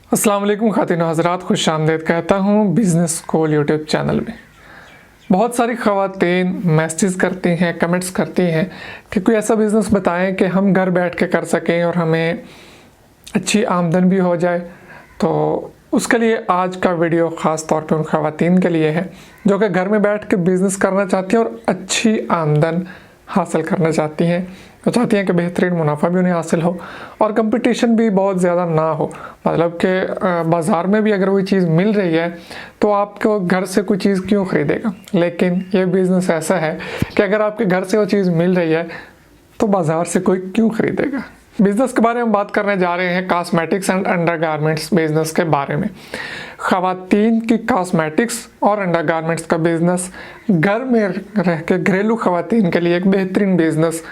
अस्सलाम वालेकुम ख़ातिन हज़रात, खुश आमदीद कहता हूँ बिज़नेस स्कूल यूट्यूब चैनल में। बहुत सारी ख़वातीन मैसेज करती हैं, कमेंट्स करती हैं कि कोई ऐसा बिज़नेस बताएं कि हम घर बैठ के कर सकें और हमें अच्छी आमदन भी हो जाए। तो उसके लिए आज का वीडियो ख़ास तौर पे उन ख़वातीन के लिए है जो कि घर में बैठ के बिज़नेस करना चाहती हैं और अच्छी आमदन हासिल करना चाहती हैं। तो चाहती हैं कि बेहतरीन मुनाफा भी उन्हें हासिल हो और कंपटीशन भी बहुत ज़्यादा ना हो। मतलब कि बाज़ार में भी अगर कोई चीज़ मिल रही है तो आपको घर से कोई चीज़ क्यों ख़रीदेगा। लेकिन ये बिज़नेस ऐसा है कि अगर आपके घर से वो चीज़ मिल रही है तो बाज़ार से कोई क्यों ख़रीदेगा। बिज़नेस के बारे में बात करने जा रहे हैं कॉस्मेटिक्स एंड अंडरगारमेंट्स बिज़नेस के बारे में। ख़वातीन की कॉस्मेटिक्स और अंडरगारमेंट्स का बिज़नेस घर में रह के घरेलू ख़वातीन के लिए एक बेहतरीन बिज़नेस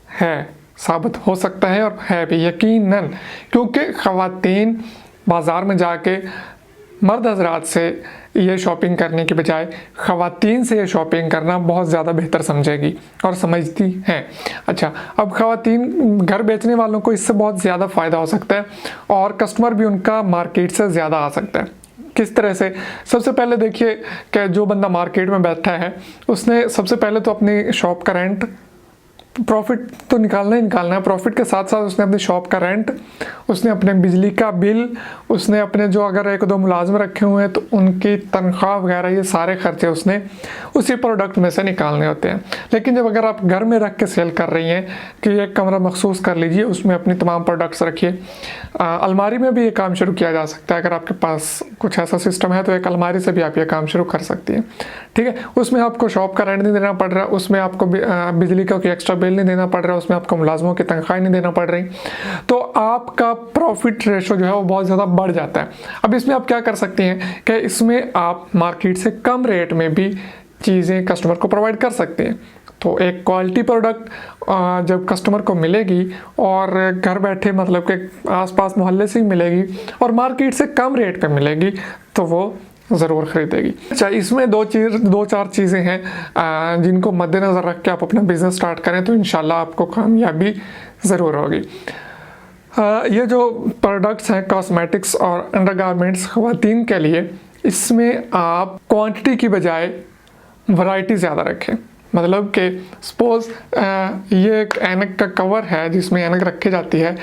है, साबित हो सकता है और है भी यकीनन, क्योंकि ख़वातीन बाज़ार में जाके मर्द हज़रात से ये शॉपिंग करने की बजाय ख़वातीन से ये शॉपिंग करना बहुत ज़्यादा बेहतर समझेगी और समझती हैं। अच्छा, अब ख़वातीन घर बेचने वालों को इससे बहुत ज़्यादा फ़ायदा हो सकता है और कस्टमर भी उनका मार्केट से ज़्यादा आ सकता है। किस तरह से? सबसे पहले देखिए कि जो बंदा मार्केट में बैठा है उसने सबसे पहले तो अपनी शॉप का रेंट, प्रॉफिट तो निकालना ही निकालना है। प्रॉफिट के साथ साथ उसने अपनी शॉप का रेंट, उसने अपने बिजली का बिल, उसने अपने जो अगर एक दो मुलाजिम रखे हुए हैं तो उनकी तनख्वाह वगैरह, ये सारे खर्चे उसने उसी प्रोडक्ट में से निकालने होते हैं। लेकिन जब अगर आप घर में रख के सेल कर रही हैं कि एक कमरा मखसूस कर लीजिए, उसमें अपनी तमाम प्रोडक्ट्स रखिए। अलमारी में भी ये काम शुरू किया जा सकता है। अगर आपके पास कुछ ऐसा सिस्टम है तो एक अलमारी से भी आप ये काम शुरू कर सकती हैं। ठीक है, उसमें आपको शॉप का रेंट नहीं देना पड़ रहा, उसमें आपको बिजली का कोई एक्स्ट्रा बिल नहीं देना पड़ रहा, उसमें आपको मुलाजमों की तनख्वाह नहीं देना पड़ रही, तो आपका प्रॉफिट रेशो जो है वो बहुत ज़्यादा बढ़ जाता है। अब इसमें आप क्या कर सकती हैं कि इसमें आप मार्केट से कम रेट में भी चीज़ें कस्टमर को प्रोवाइड कर सकते हैं। तो एक क्वालिटी प्रोडक्ट जब कस्टमर को मिलेगी और घर बैठे मतलब कि आसपास मोहल्ले से ही मिलेगी और मार्केट से कम रेट पे मिलेगी तो वो ज़रूर ख़रीदेगी। अच्छा, इसमें दो चार चीज़ें हैं जिनको मद्देनज़र रख के आप अपना बिज़नेस स्टार्ट करें तो इंशाल्लाह आपको कामयाबी ज़रूर होगी। ये जो प्रोडक्ट्स हैं कॉस्मेटिक्स और अंडरगारमेंट्स ख़वातीन के लिए, इसमें आप क्वांटिटी की बजाय वैरायटी ज़्यादा रखें। मतलब कि सपोज़ ये एक ऐनक का कवर है जिसमें ऐनक रखी जाती है,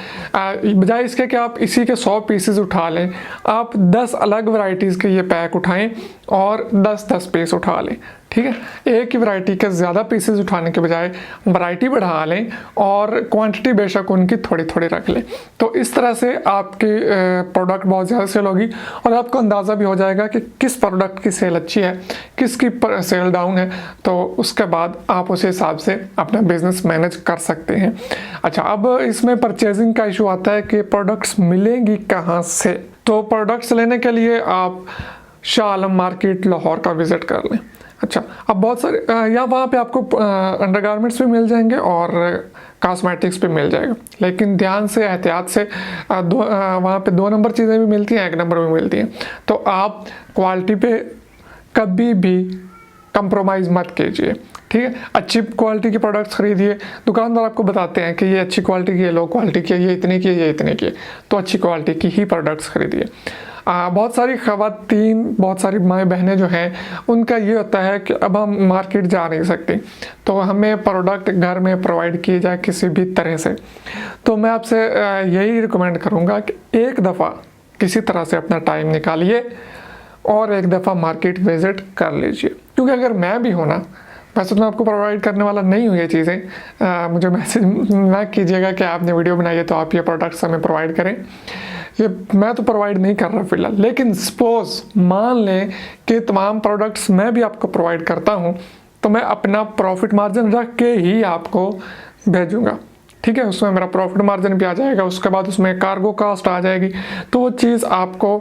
बजाय इसके कि आप इसी के 100 पीसेस उठा लें, आप 10 अलग वैरायटीज़ के ये पैक उठाएं और 10-10 पीस उठा लें। ठीक है, एक ही वैरायटी के ज़्यादा पीसेस उठाने के बजाय वैरायटी बढ़ा लें और क्वांटिटी बेशक उनकी थोड़ी थोड़ी रख लें। तो इस तरह से आपकी प्रोडक्ट बहुत ज़्यादा सेल होगी और आपको अंदाज़ा भी हो जाएगा कि किस प्रोडक्ट की सेल अच्छी है, किसकी सेल डाउन है। तो उसके बाद आप उस हिसाब से अपना बिज़नेस मैनेज कर सकते हैं। अच्छा, अब इसमें परचेजिंग का इशू आता है कि प्रोडक्ट्स मिलेंगी कहाँ से। तो प्रोडक्ट्स लेने के लिए आप शाह आलम मार्केट लाहौर का विज़िट कर लें। अच्छा, अब बहुत सारे या वहाँ पे आपको अंडरगारमेंट्स भी मिल जाएंगे और कॉस्मेटिक्स भी मिल जाएगा, लेकिन ध्यान से, एहतियात से वहाँ पे 2 नंबर चीज़ें भी मिलती हैं, 1 नंबर भी मिलती हैं। तो आप क्वालिटी पे कभी भी कंप्रोमाइज़ मत कीजिए। ठीक है, अच्छी क्वालिटी के प्रोडक्ट्स खरीदिए। दुकानदार आपको बताते हैं कि ये अच्छी क्वालिटी की है, लो क्वालिटी की है, ये इतने की है, ये इतने की है, तो अच्छी क्वालिटी की ही प्रोडक्ट्स खरीदिए। बहुत सारी ख़वातीन, बहुत सारी माएँ बहनें जो हैं, उनका ये होता है कि अब हम मार्केट जा नहीं सकते तो हमें प्रोडक्ट घर में प्रोवाइड किए जाए किसी भी तरह से। तो मैं आपसे यही रिकमेंड करूँगा कि एक दफ़ा किसी तरह से अपना टाइम निकालिए और एक दफ़ा मार्केट विज़िट कर लीजिए। क्योंकि अगर मैं भी हूँ ना, वैसे तो मैं आपको प्रोवाइड करने वाला नहीं हूँ ये चीज़ें, मुझे मैसेज ना कीजिएगा कि आपने वीडियो बनाई है तो आप ये प्रोडक्ट्स हमें प्रोवाइड करें, ये मैं तो प्रोवाइड नहीं कर रहा फ़िलहाल। लेकिन सपोज़ मान लें कि तमाम प्रोडक्ट्स मैं भी आपको प्रोवाइड करता हूँ तो मैं अपना प्रॉफिट मार्जिन रख के ही आपको भेजूँगा। ठीक है, उसमें मेरा प्रॉफिट मार्जिन भी आ जाएगा, उसके बाद उसमें कार्गो कास्ट आ जाएगी, तो वो चीज़ आपको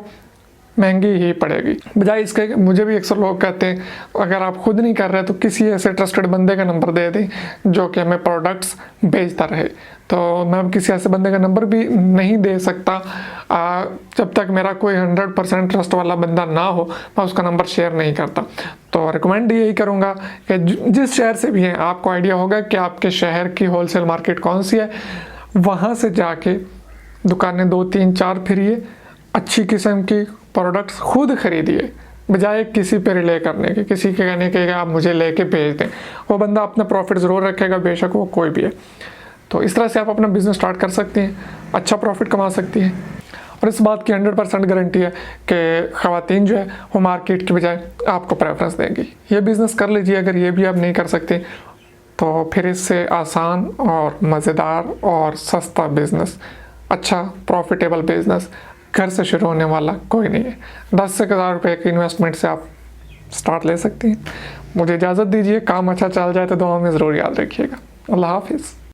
महंगी ही पड़ेगी। बजाय इसके मुझे भी अक्सर लोग कहते हैं अगर आप खुद नहीं कर रहे तो किसी ऐसे ट्रस्टेड बंदे का नंबर दे दें जो कि हमें प्रोडक्ट्स भेजता रहे। तो मैं किसी ऐसे बंदे का नंबर भी नहीं दे सकता जब तक मेरा कोई 100% ट्रस्ट वाला बंदा ना हो, मैं उसका नंबर शेयर नहीं करता। तो रिकमेंड यही करूँगा कि जिस शहर से भी हैं, आपको आइडिया होगा कि आपके शहर की होलसेल मार्केट कौन सी है, वहाँ से जाके दुकानें 2-3-4 फिरिए अच्छी किस्म की प्रोडक्ट्स खुद खरीदिए, बजाय किसी पे रिले करने के, किसी के कहने के आप मुझे लेके भेज दें। वो बंदा अपना प्रॉफिट ज़रूर रखेगा, बेशक वो कोई भी है। तो इस तरह से आप अपना बिज़नेस स्टार्ट कर सकती हैं, अच्छा प्रॉफिट कमा सकती हैं। और इस बात की 100% गारंटी है कि ख़वातीन जो है वो मार्केट की बजाय आपको प्रेफरेंस देंगी। ये बिज़नेस कर लीजिए। अगर ये भी आप नहीं कर सकते तो फिर इससे आसान और मज़ेदार और सस्ता बिज़नेस, अच्छा प्रॉफिटेबल बिज़नेस घर से शुरू होने वाला कोई नहीं है। 10 से 1000 रुपये की इन्वेस्टमेंट से आप स्टार्ट ले सकती हैं। मुझे इजाज़त दीजिए। काम अच्छा चल जाए तो दुआ में ज़रूर याद रखिएगा। अल्लाह हाफिज़।